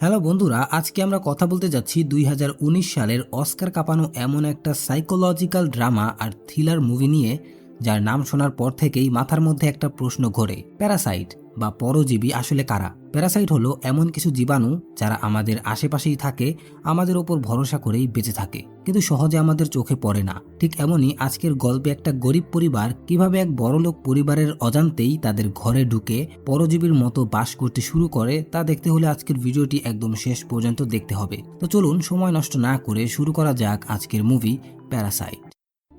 Hello বন্ধুরা, আজকে আমরা কথা বলতে যাচ্ছি 2019 সালের অস্কার কাঁপানো এমন একটা সাইকোলজিক্যাল ড্রামা আর থ্রিলার মুভি নিয়ে, যার নাম শোনার পর থেকেই মাথার মধ্যে একটা প্রশ্ন ঘোরে। প্যারাসাইট বা পরজীবী আসলে কারা? প্যারাসাইট হলো এমন কিছু জীবাণু যারা আমাদের আশেপাশেই থাকে, আমাদের ওপর ভরসা করেই বেঁচে থাকে, কিন্তু সহজে আমাদের চোখে পড়ে না। ঠিক এমনই আজকের গল্পে একটা গরিব পরিবার কিভাবে এক বড়লোক পরিবারের অজান্তেই তাদের ঘরে ঢুকে পরজীবীর মতো বাস করতে শুরু করে, তা দেখতে হলে আজকের ভিডিওটি একদম শেষ পর্যন্ত দেখতে হবে। তো চলুন সময় নষ্ট না করে শুরু করা যাক আজকের মুভি প্যারাসাইট।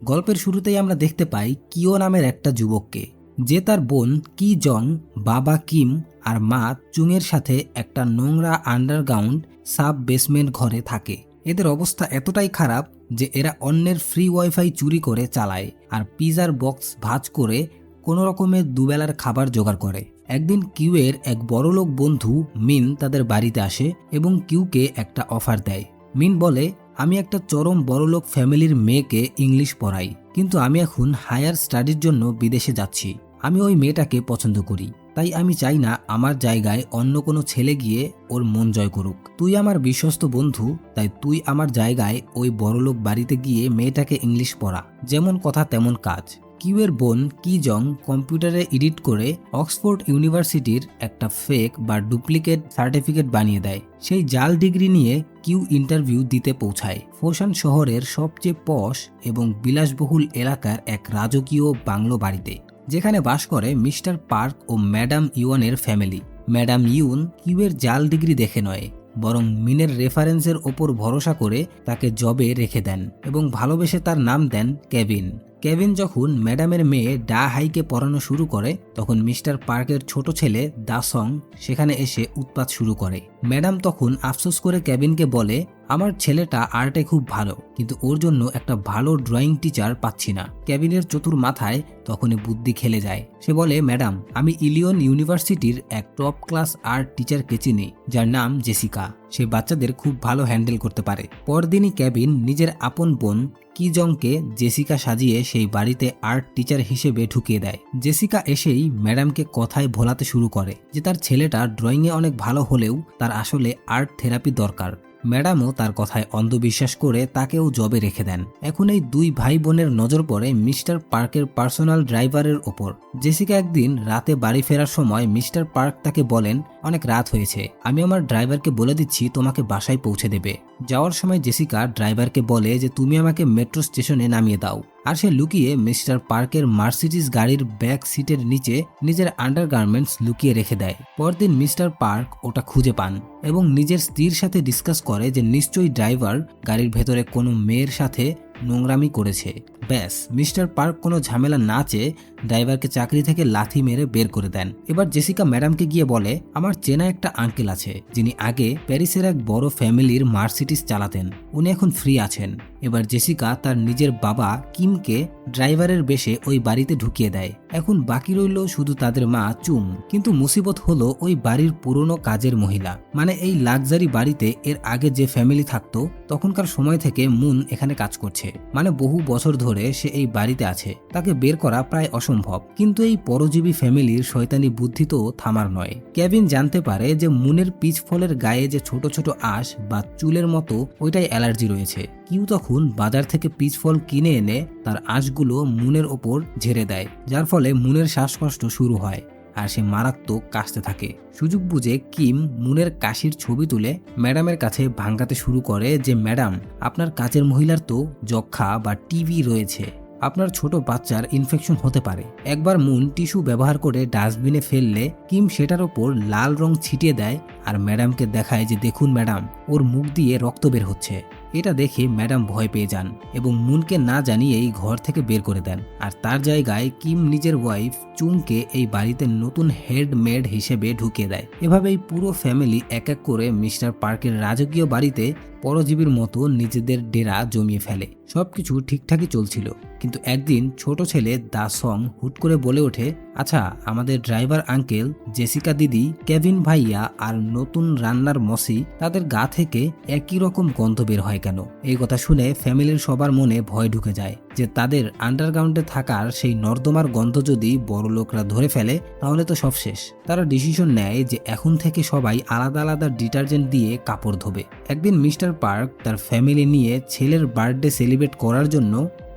গল্পের শুরুতেই আমরা দেখতে পাই কিও নামের একটা যুবককে, যে তার বোন কি জং, বাবা কিম আর মা চুংয়ের সাথে একটা নোংরা আন্ডারগ্রাউন্ড সাব বেসমেন্ট ঘরে থাকে। এদের অবস্থা এতটাই খারাপ যে এরা অন্যের ফ্রি ওয়াইফাই চুরি করে চালায় আর পিজার বক্স ভাঁজ করে কোনো রকমের দুবেলার খাবার জোগাড় করে। একদিন কিউয়ের এক বড়লোক বন্ধু মিন তাদের বাড়িতে আসে এবং কিউকে একটা অফার দেয়। মিন বলে, আমি একটা চরম বড়লোক ফ্যামিলির মেয়েকে ইংলিশ পড়াই, কিন্তু আমি এখন হায়ার স্টাডির জন্য বিদেশে যাচ্ছি। আমি ওই মেয়েটাকে পছন্দ করি, তাই আমি চাই না আমার জায়গায় অন্য কোনো ছেলে গিয়ে ওর মন জয় করুক। তুই আমার বিশ্বস্ত বন্ধু, তাই তুই আমার জায়গায় ওই বড়লোক বাড়িতে গিয়ে মেয়েটাকে ইংলিশ পড়া। যেমন কথা তেমন কাজ। কিউয়ের বোন কি জং কম্পিউটারে এডিট করে অক্সফোর্ড ইউনিভার্সিটির একটা ফেক বা ডুপ্লিকেট সার্টিফিকেট বানিয়ে দেয়। সেই জাল ডিগ্রি নিয়ে কিউ ইন্টারভিউ দিতে পৌঁছায় ফোশান শহরের সবচেয়ে পশ এবং বিলাসবহুল এলাকার এক রাজকীয় বাংলো বাড়িতে, যেখানে বাস করে মিস্টার পার্ক ও ম্যাডাম ইউনের ফ্যামিলি। ম্যাডাম ইউন কিউয়ের জাল ডিগ্রি দেখে নয়, বরং মিনের রেফারেন্সের ওপর ভরসা করে তাকে জবে রেখে দেন এবং ভালোবেসে তার নাম দেন কেভিন। কেভিন যখন ম্যাডামের মেয়ে ডা হাইকে পড়ানো শুরু করে, তখন মিস্টার পার্কের ছোট ছেলে দা সং সেখানে এসে উৎপাত শুরু করে। ম্যাডাম তখন আফসোস করে কেভিনকে বলে, আমার ছেলেটা আর্টে খুব ভালো, কিন্তু ওর জন্য একটা ভালো ড্রয়িং টিচার পাচ্ছি না। কেভিনের চতুর মাথায় তখনই বুদ্ধি খেলে যায়। সে বলে, ম্যাডাম, আমি ইলিয়ন ইউনিভার্সিটির এক টপ ক্লাস আর্ট টিচারকে চিনি, যার নাম জেসিকা। সে বাচ্চাদের খুব ভালো হ্যান্ডেল করতে পারে। পরদিনই কেভিন নিজের আপন বোন কি জংকে জেসিকা সাজিয়ে সেই বাড়িতে আর্ট টিচার হিসেবে ঢুকিয়ে দেয়। জেসিকা এসেই ম্যাডামকে কথায় ভোলাতে শুরু করে যে তার ছেলেটা ড্রয়িংয়ে অনেক ভালো হলেও তার আসলে আর্ট থেরাপি দরকার। ম্যাডামও তার কথায় অন্ধবিশ্বাস করে তাকেও জবে রেখে দেন। এখন এই দুই ভাই বোনের নজর পড়ে মিস্টার পার্কের পার্সোনাল ড্রাইভারের ওপর। জেসিকা একদিন রাতে বাড়ি ফেরার সময় মিস্টার পার্ক তাকে বলেন, অনেক রাত হয়েছে, আমি আমার ড্রাইভারকে বলে দিচ্ছি তোমাকে বাসায় পৌঁছে দেবে। যাওয়ার সময় জেসিকা ড্রাইভারকে বলে যে তুমি আমাকে মেট্রো স্টেশনে নামিয়ে দাও, আর সে লুকিয়ে মিস্টার পার্কের মার্সিডিজ গাড়ির ব্যাক সিটের নিচে নিজের আন্ডারগার্মেন্টস লুকিয়ে রেখে দেয়। পরদিন মিস্টার পার্ক ওটা খুঁজে পান এবং নিজের স্ত্রীর সাথে ডিসকাস করে যে নিশ্চয়ই ড্রাইভার গাড়ির ভেতরে কোনো মেয়ের সাথে নোংরামি করেছে। ব্যাস, মিস্টার পার্ক কোনো ঝামেলা না চেয়ে ড্রাইভারকে চাকরি থেকে লাথি মেরে বের করে দেন। এবার জেসিকা ম্যাডামকে গিয়ে বলে, আমার চেনা একটা আঙ্কেল আছে যিনি আগে প্যারিসের এক বড় ফ্যামিলির মার্সিডিজ চালাতেন, উনি এখন ফ্রি আছেন। এবার জেসিকা তার নিজের বাবা কিমকে ড্রাইভারের বেশে ওই বাড়িতে ঢুকিয়ে দেয়। এখন বাকি রইল শুধু তাদের মা চুং। কিন্তু মুসিবত হলো ওই বাড়ির পুরনো কাজের মহিলা, মানে এই লাক্সারি বাড়িতে এর আগে যে ফ্যামিলি থাকতো তখনকার সময় থেকে মুন এখানে কাজ করছে, মানে বহু বছর ধরে সে এই বাড়িতে আছে। তাকে বের করা প্রায় অসম্ভব, কিন্তু এই পরজীবী ফ্যামিলির শয়তানি বুদ্ধি তো থামার নয়। কেভিন জানতে পারে যে মুনের পিচ ফলের গায়ে যে ছোট ছোট আঁশ বা চুলের মতো ওইটাই অ্যালার্জি রয়েছে। কিউ তখন বাজার থেকে পিচ ফল কিনে এনে তার আঁশগুলো মুনের ওপর ঝেড়ে দেয়, যার ফলে মুনের শ্বাসকষ্ট শুরু হয় আর সে মারাত্মক কাশতে থাকে। সুযোগ বুঝে কিম মুনের কাশির ছবি তুলে ম্যাডামের কাছে ভাঙাতে শুরু করে যে, ম্যাডাম, আপনার কাজের মহিলার তো যক্ষা বা টিবি রয়েছে, আপনার ছোট বাচ্চার ইনফেকশন হতে পারে। একবার মুন টিস্যু ব্যবহার করে ডাস্টবিনে ফেললে কিম সেটার ওপর লাল রং ছিটিয়ে দেয় আর ম্যাডামকে দেখায় যে, দেখুন ম্যাডাম, ওর মুখ দিয়ে রক্ত বের হচ্ছে। এটা দেখে ম্যাডাম ভয় পেয়ে যান এবং মুনকে না জানিয়েই ঘর থেকে বের করে দেন। আর তার জায়গায় কিম নিজের ওয়াইফ চুংকে এই বাড়িতে নতুন হেড মেড হিসেবে ঢুকিয়ে দেয়। এভাবেই পুরো ফ্যামিলি এক এক করে মিস্টার পার্কের রাজকীয় বাড়িতে পরজীবীর মতো নিজেদের ডেরা জমিয়ে ফেলে। সবকিছু ঠিকঠাকই চলছিল, কিন্তু একদিন ছোট ছেলে দা সং হুট করে বলে ওঠে, আচ্ছা, আমাদের ড্রাইভার আঙ্কেল, জেসিকা দিদি, কেভিন ভাইয়া আর নতুন রান্নার মসি, তাদের গা থেকে একই রকম গন্ধ বের হয় কেন? এই কথা শুনে ফ্যামিলির সবার মনে ভয় ঢুকে যায় যে তাদের আন্ডারগ্রাউন্ডে থাকার সেই নর্দমার গন্ধ যদি বড় লোকরা ধরে ফেলে তাহলে তো সব শেষ। তারা ডিসিশন নেয় যে এখন থেকে সবাই আলাদা আলাদা ডিটারজেন্ট দিয়ে কাপড় ধোবে। একদিন মিস্টার পার্ক তার ফ্যামিলি নিয়ে ছেলের বার্থডে সেলিব্রেট করার জন্য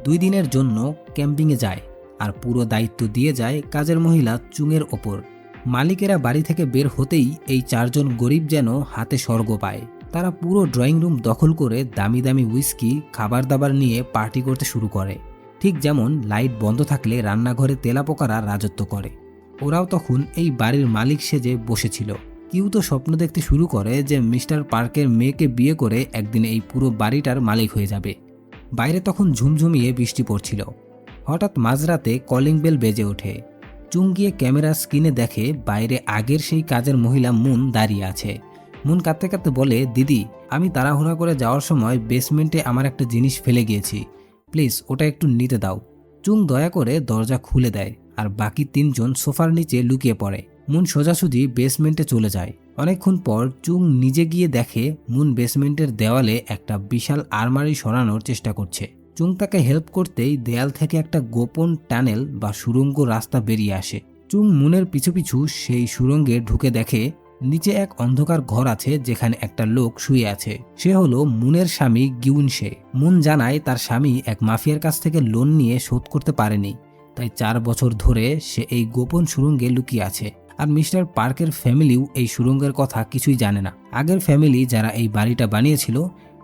2 দিনের জন্য ক্যাম্পিংয়ে যায়, আর পুরো দায়িত্ব দিয়ে যায় কাজের মহিলা চুংয়ের ওপর। মালিকেরা বাড়ি থেকে বের হতেই এই 4 জন গরিব যেন হাতে স্বর্গ পায়। তারা পুরো ড্রয়িং রুম দখল করে দামি দামি উইস্কি, খাবার দাবার নিয়ে পার্টি করতে শুরু করে, ঠিক যেমন লাইট বন্ধ থাকলে রান্নাঘরে তেলাপোকারা রাজত্ব করে। ওরাও তখন এই বাড়ির মালিক সেজে বসেছিল। কেউ তো স্বপ্ন দেখতে শুরু করে যে মিস্টার পার্কের মেয়েকে বিয়ে করে একদিন এই পুরো বাড়িটার মালিক হয়ে যাবে। বাইরে তখন ঝুমঝুমিয়ে বৃষ্টি পড়ছিল। হঠাৎ মাঝরাতে কলিং বেল বেজে ওঠে। চুং গিয়ে ক্যামেরা স্ক্রিনে দেখে বাইরে আগের সেই কাজের মহিলা মুন দাঁড়িয়ে আছে। মুন কাঁদতে কাঁদতে বলে, দিদি, আমি তাড়াহুড়া করে যাওয়ার সময় বেসমেন্টে আমার একটা জিনিস ফেলে গিয়েছি, প্লিজ ওটা একটু নিতে দাও। চুং দয়া করে দরজা খুলে দেয়, আর বাকি 3 জন সোফার নিচে লুকিয়ে পড়ে। মুন সোজাসুজি বেসমেন্টে চলে যায়। অনেকক্ষণ পর চুং নিজে গিয়ে দেখে মুন বেসমেন্টের দেওয়ালে একটা বিশাল আলমারি সরানোর চেষ্টা করছে। চুং তাকে হেল্প করতেই দেয়াল থেকে একটা গোপন টানেল বা সুড়ঙ্গ রাস্তা বেরিয়ে আসে। চুং মুনের পিছু পিছু সেই সুড়ঙ্গে ঢুকে দেখে নিচে এক অন্ধকার ঘর আছে যেখানে একটা লোক শুয়ে আছে। সে হলো মুনের স্বামী গিউনশে। মুন জানায় তার স্বামী এক মাফিয়ার কাছ থেকে লোন নিয়ে শোধ করতে পারেনি, তাই 4 বছর ধরে সে এই গোপন সুড়ঙ্গে লুকিয়ে আছে। আর মিস্টার পার্কের ফ্যামিলিও এই সুড়ঙ্গের কথা কিছুই জানে না। আগের ফ্যামিলি যারা এই বাড়িটা বানিয়েছিল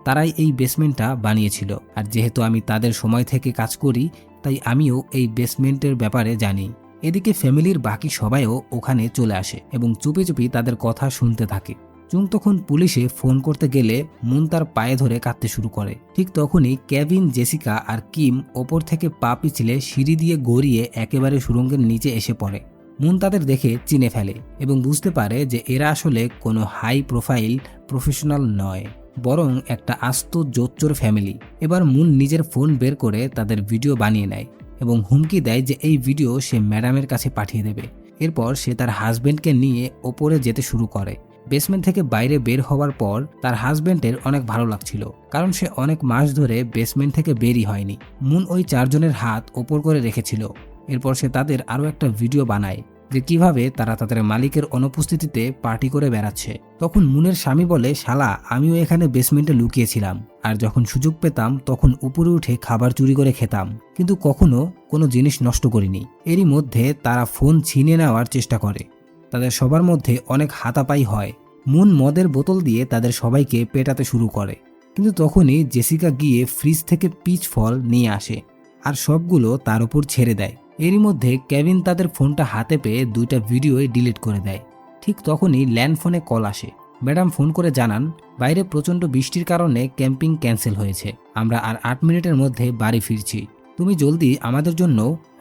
তারাই এই বেসমেন্টটা বানিয়েছিল, আর যেহেতু আমি তাদের সময় থেকে কাজ করি তাই আমিও এই বেসমেন্টের ব্যাপারে জানি। এদিকে ফ্যামিলির বাকি সবাইও ওখানে চলে আসে এবং চুপি চুপি তাদের কথা শুনতে থাকে। চুং তখন পুলিশে ফোন করতে গেলে মুন তার পায়ে ধরে কাঁদতে শুরু করে। ঠিক তখনই কেভিন, জেসিকা আর কিম ওপর থেকে পা পিছলে সিঁড়ি দিয়ে গড়িয়ে একেবারে সুড়ঙ্গের নিচে এসে পড়ে। মুন তাদের দেখে চিনে ফেলে এবং বুঝতে পারে যে এরা আসলে কোনো হাই প্রোফাইল প্রফেশনাল নয়, বরং একটা আস্ত জোচ্চোর ফ্যামিলি। এবার মুন নিজের ফোন বের করে তাদের ভিডিও বানিয়ে নেয় এবং হুমকি দেয় যে এই ভিডিও সে ম্যাডামের কাছে পাঠিয়ে দেবে। এরপর সে তার হাজবেন্ডকে নিয়ে ওপরে যেতে শুরু করে। বেসমেন্ট থেকে বাইরে বের হওয়ার পর তার হাজবেন্ডের অনেক ভালো লাগছিল, কারণ সে অনেক মাস ধরে বেসমেন্ট থেকে বেরই হয়নি। মুন ওই 4 জনের হাত ওপর করে রেখেছিল। এরপর সে তাদের আরও একটা ভিডিও বানায় যে কিভাবে তারা তাদের মালিকের অনুপস্থিতিতে পার্টি করে বেড়াচ্ছে। তখন মুনের স্বামী বলে, শালা, আমিও এখানে বেসমেন্টে লুকিয়েছিলাম, আর যখন সুযোগ পেতাম তখন উপরে উঠে খাবার চুরি করে খেতাম, কিন্তু কখনো কোনো জিনিস নষ্ট করিনি। এরই মধ্যে তারা ফোন ছিনিয়ে নেওয়ার চেষ্টা করে। তাদের সবার মধ্যে অনেক হাতাপাই হয়। মুন মদের বোতল দিয়ে তাদের সবাইকে পেটাতে শুরু করে, কিন্তু তখনই জেসিকা গিয়ে ফ্রিজ থেকে পিচ ফল নিয়ে আসে আর সবগুলো তার উপর ছেড়ে দেয়। এরই মধ্যে কেভিন তাদের ফোনটা হাতে পেয়ে 2টা ভিডিওই ডিলিট করে দেয়। ঠিক তখনই ল্যান্ড ফোনে কল আসে। ম্যাডাম ফোন করে জানান, বাইরে প্রচণ্ড বৃষ্টির কারণে ক্যাম্পিং ক্যান্সেল হয়েছে, আমরা আর 8 মিনিটের মধ্যে বাড়ি ফিরছি, তুমি জলদি আমাদের জন্য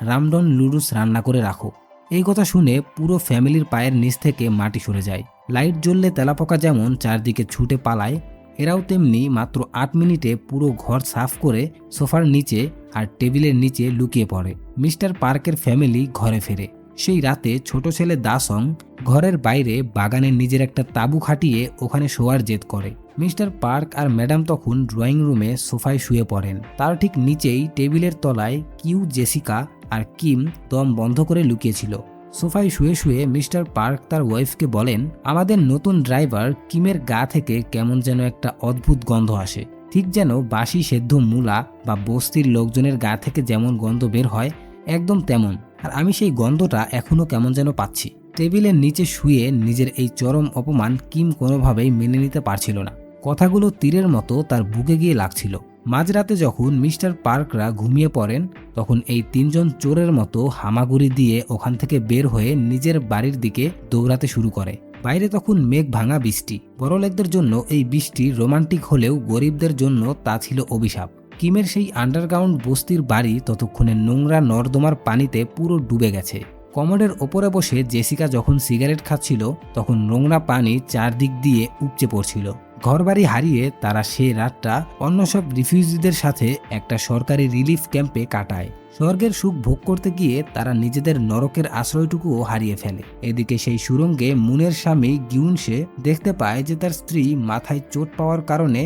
রামডন লুডুস রান্না করে রাখো। এই কথা শুনে পুরো ফ্যামিলির পায়ের নিচ থেকে মাটি সরে যায়। লাইট জ্বললে তেলাপোকা যেমন চারদিকে ছুটে পালায়, এরাও তেমনি মাত্র 8 মিনিটে পুরো ঘর সাফ করে সোফার নিচে আর টেবিলের নিচে লুকিয়ে পড়ে। মিস্টার পার্কের ফ্যামিলি ঘরে ফেরে। সেই রাতে ছোট ছেলে দাসং ঘরের বাইরে বাগানে নিজের একটা তাঁবু খাটিয়ে ওখানে শোয়ার জেদ করে। মিস্টার পার্ক আর ম্যাডাম তখন ড্রয়িং রুমে সোফায় শুয়ে পড়েন। তার ঠিক নিচেই টেবিলের তলায় কিউ, জেসিকা আর কিম দম বন্ধ করে লুকিয়েছিল। সোফায় শুয়ে শুয়ে মিস্টার পার্ক তার ওয়াইফকে বলেন, আমাদের নতুন ড্রাইভার কিমের গা থেকে কেমন যেন একটা অদ্ভুত গন্ধ আসে, ঠিক যেন বাসি সেদ্ধ মূলা বা বস্তির লোকজনের গা থেকে যেমন গন্ধ বের হয় একদম তেমন, আর আমি সেই গন্ধটা এখনো কেমন যেন পাচ্ছি। টেবিলের নিচে শুয়ে নিজের এই চরম অপমান কিম কোনোভাবেই মেনে নিতে পারছিল না। কথাগুলো তীরের মতো তার বুকে গিয়ে লাগছিল। মাঝরাতে যখন মিস্টার পার্করা ঘুমিয়ে পড়েন তখন এই 3 জন চোরের মতো হামাগুড়ি দিয়ে ওখান থেকে বের হয়ে নিজের বাড়ির দিকে দৌড়াতে শুরু করে। বাইরে তখন মেঘ ভাঙা বৃষ্টি। বড়লোকদের জন্য এই বৃষ্টি রোমান্টিক হলেও গরিবদের জন্য তা ছিল অভিশাপ। কিমের সেই আন্ডারগ্রাউন্ড বস্তির বাড়ি ততক্ষণে নোংরা নর্দমার পানিতে পুরো ডুবে গেছে। কমোডের ওপরে বসে জেসিকা যখন সিগারেট খাচ্ছিল তখন নোংরা পানি চারদিক দিয়ে উপচে পড়ছিল। ঘরবাড়ি হারিয়ে তারা সেই রাতটা অন্য সব রিফিউজিদের সাথে একটা সরকারি রিলিফ ক্যাম্পে কাটায়। স্বর্গের সুখ ভোগ করতে গিয়ে তারা নিজেদের নরকের আশ্রয়টুকুও হারিয়ে ফেলে। এদিকে সেই সুড়ঙ্গে মুনের স্বামী গিউনশে দেখতে পায় যে তার স্ত্রী মাথায় চোট পাওয়ার কারণে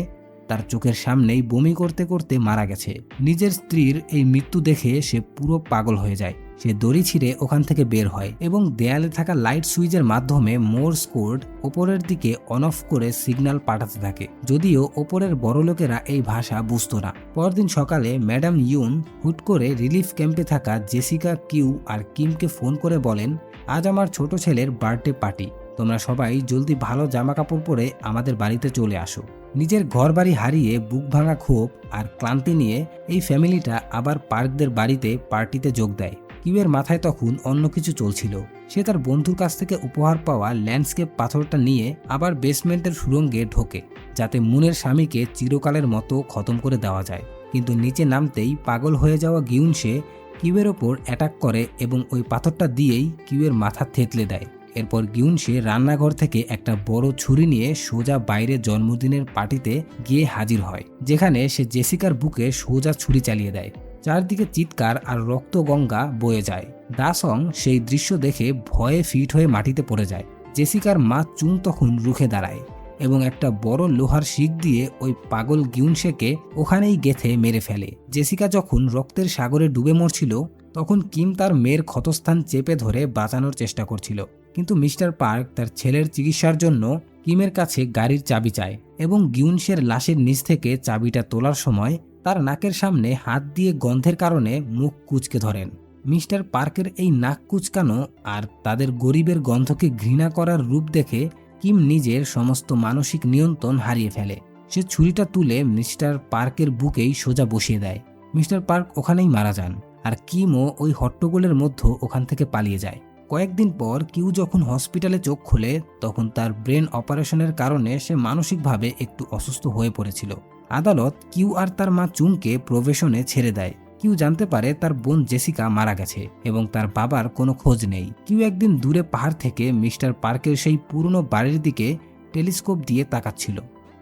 তার চোখের সামনেই বমি করতে করতে মারা গেছে। নিজের স্ত্রীর এই মৃত্যু দেখে সে পুরো পাগল হয়ে যায়। সে দড়ি ছিঁড়ে ওখান থেকে বের হয় এবং দেয়ালে থাকা লাইট সুইচের মাধ্যমে মোর্স কোড ওপরের দিকে অন অফ করে সিগন্যাল পাঠাতে থাকে, যদিও ওপরের বড়লোকেরা এই ভাষা বুঝতো না। পরদিন সকালে ম্যাডাম ইউন হুট করে রিলিফ ক্যাম্পে থাকা জেসিকা, কিউ আর কিমকে ফোন করে বলেন, আজ আমার ছোট ছেলের বার্থডে পার্টি, তোমরা সবাই জলদি ভালো জামা কাপড় পরে আমাদের বাড়িতে চলে আসো। নিজের ঘর বাড়ি হারিয়ে বুক ভাঙা ক্ষোভ আর ক্লান্তি নিয়ে এই ফ্যামিলিটা আবার পার্কদের বাড়িতে পার্টিতে যোগ দেয়। কিউয়ের মাথায় তখন অন্য কিছু চলছিল। সে তার বন্ধুর কাছ থেকে উপহার পাওয়া ল্যান্ডস্কেপ পাথরটা নিয়ে আবার বেসমেন্টের সুড়ঙ্গে ঢোকে, যাতে মুনের স্বামীকে চিরকালের মতো খতম করে দেওয়া যায়। কিন্তু নিচে নামতেই পাগল হয়ে যাওয়া গিউনশে কিউয়ের ওপর অ্যাটাক করে এবং ওই পাথরটা দিয়েই কিউয়ের মাথা থেতলে দেয়। এরপর গিউনশে রান্নাঘর থেকে একটা বড় ছুরি নিয়ে সোজা বাইরে জন্মদিনের পার্টিতে গিয়ে হাজির হয়, যেখানে সে জেসিকার বুকে সোজা ছুরি চালিয়ে দেয়। চারদিকে চিৎকার আর রক্ত গঙ্গা বয়ে যায়। দাসং সেই দৃশ্য দেখে ভয়ে ফিট হয়ে মাটিতে পড়ে যায়। জেসিকার মা চুং তখন রুখে দাঁড়ায় এবং একটা বড় লোহার শিক দিয়ে ওই পাগল গিউনশেকে ওখানেই গেথে মেরে ফেলে। জেসিকা যখন রক্তের সাগরে ডুবে মরছিল, তখন কিম তার মেয়ের ক্ষতস্থান চেপে ধরে বাঁচানোর চেষ্টা করছিল। কিন্তু মিস্টার পার্ক তার ছেলের চিকিৎসার জন্য কিমের কাছে গাড়ির চাবি চায় এবং গিউনশের লাশের নিচ থেকে চাবিটা তোলার সময় তার নাকের সামনে হাত দিয়ে গন্ধের কারণে মুখ কুঁচকে ধরেন। মিস্টার পার্কের এই নাক কুঁচকানো আর তাদের গরিবের গন্ধকে ঘৃণা করার রূপ দেখে কিম নিজের সমস্ত মানসিক নিয়ন্ত্রণ হারিয়ে ফেলে। সে ছুরিটা তুলে মিস্টার পার্কের বুকেই সোজা বসিয়ে দেয়। মিস্টার পার্ক ওখানেই মারা যান আর কিমও ওই হট্টগোলের মধ্যে ওখান থেকে পালিয়ে যায়। কয়েকদিন পর কিউ যখন হসপিটালে চোখ খোলে, তখন তার ব্রেন অপারেশনের কারণে সে মানসিকভাবে একটু অসুস্থ হয়ে পড়েছিল। আদালত কিউ আর তার মা চুংকে প্রবেশনে ছেড়ে দেয়। কিউ জানতে পারে তার বোন জেসিকা মারা গেছে এবং তার বাবার কোনো খোঁজ নেই। কিউ একদিন দূরে পাহাড় থেকে মিস্টার পার্কের সেই পুরনো বাড়ির দিকে টেলিস্কোপ দিয়ে তাকাচ্ছিল,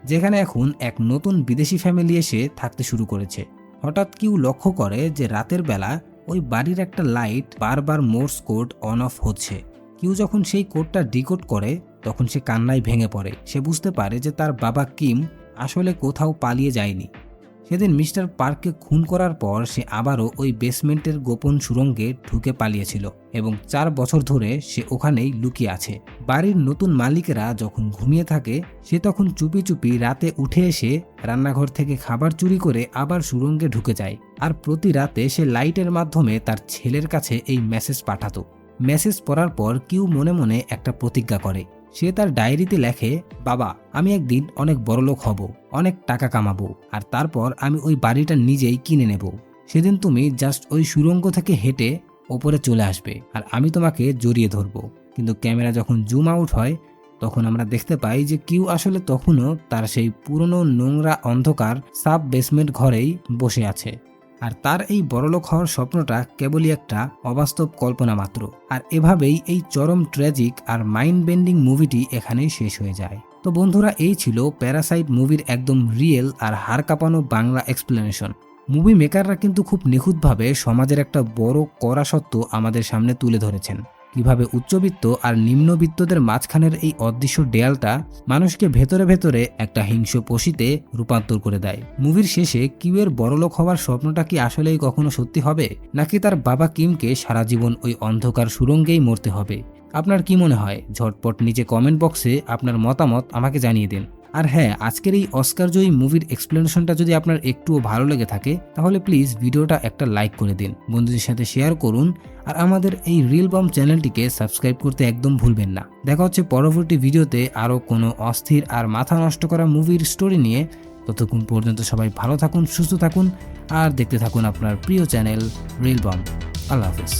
যেখানে এখন এক নতুন বিদেশি ফ্যামিলি এসে থাকতে শুরু করেছে। হঠাৎ কিউ লক্ষ্য করে যে রাতের বেলা ওই বাড়ির একটা লাইট বারবার মোর্স কোড অন অফ হচ্ছে। কিউ যখন সেই কোডটা ডিকোড করে, তখন সে কান্নায় ভেঙে পড়ে। সে বুঝতে পারে যে তার বাবা কিম আসলে কোথাও পালিয়ে যায়নি। সেদিন মিস্টার পার্ককে খুন করার পর সে আবারও ওই বেসমেন্টের গোপন সুড়ঙ্গে ঢুকে পালিয়েছিল এবং 4 বছর ধরে সে ওখানেই লুকিয়ে আছে। বাড়ির নতুন মালিকেরা যখন ঘুমিয়ে থাকে, সে তখন চুপি চুপি রাতে উঠে এসে রান্নাঘর থেকে খাবার চুরি করে আবার সুড়ঙ্গে ঢুকে যায়। আর প্রতি রাতে সে লাইটের মাধ্যমে তার ছেলের কাছে এই মেসেজ পাঠাতো। মেসেজ পড়ার পর কিউ মনে মনে একটা প্রতিজ্ঞা করে। সে তার ডায়েরিতে লেখে, বাবা, আমি একদিন অনেক বড়লোক হব, অনেক টাকা কামাবো, আর তারপর আমি ওই বাড়িটা নিজেই কিনে নেব। সেদিন তুমি জাস্ট ওই সুড়ঙ্গ থেকে হেঁটে ওপরে চলে আসবে আর আমি তোমাকে জড়িয়ে ধরবো। কিন্তু ক্যামেরা যখন জুম আউট হয়, তখন আমরা দেখতে পাই যে কিউ আসলে তখনও তার সেই পুরনো নোংরা অন্ধকার সাব বেসমেন্ট ঘরেই বসে আছে। আর তার এই বড়লোক হওয়ার স্বপ্নটা কেবলই একটা অবাস্তব কল্পনা মাত্র। আর এভাবেই এই চরম ট্র্যাজিক আর মাইন্ড বেন্ডিং মুভিটি এখানেই শেষ হয়ে যায়। তো বন্ধুরা, এই ছিল প্যারাসাইট মুভির একদম রিয়েল আর হাড় কাঁপানো বাংলা এক্সপ্লেনেশন। মুভি মেকাররা কিন্তু খুব নিখুঁতভাবে সমাজের একটা বড় কড়া সত্য আমাদের সামনে তুলে ধরেছেন। কিভাবে উচ্চবিত্ত আর নিম্নবিত্তদের মাঝখানের এই অদৃশ্য দেয়ালটা মানুষকে ভেতরে ভেতরে একটা হিংস্র পশিতে রূপান্তর করে দেয়। মুভির শেষে কিউয়ের বড়লোক হওয়ার স্বপ্নটা কি আসলেই কখনো সত্যি হবে, নাকি তার বাবা কিমকে সারা জীবন ওই অন্ধকার সুড়ঙ্গেই মরতে হবে? আপনার কি মনে হয়? ঝটপট নিচে কমেন্ট বক্সে আপনার মতামত আমাকে জানিয়ে দিন। আর হ্যাঁ, আজকের এই অস্কারজয়ী মুভির এক্সপ্লেনেশনটা যদি আপনার একটুও ভালো লেগে থাকে, তাহলে প্লিজ ভিডিওটা একটা লাইক করে দিন, বন্ধুদের সাথে শেয়ার করুন, আর আমাদের এই রিল বম্ব চ্যানেলটিকে সাবস্ক্রাইব করতে একদম ভুলবেন না। দেখা হচ্ছে পরবর্তী ভিডিওতে আরও কোনো অস্থির আর মাথা নষ্ট করা মুভির স্টোরি নিয়ে। ততক্ষণ পর্যন্ত সবাই ভালো থাকুন, সুস্থ থাকুন, আর দেখতে থাকুন আপনার প্রিয় চ্যানেল রিল বম্ব। আল্লাহ হাফেজ।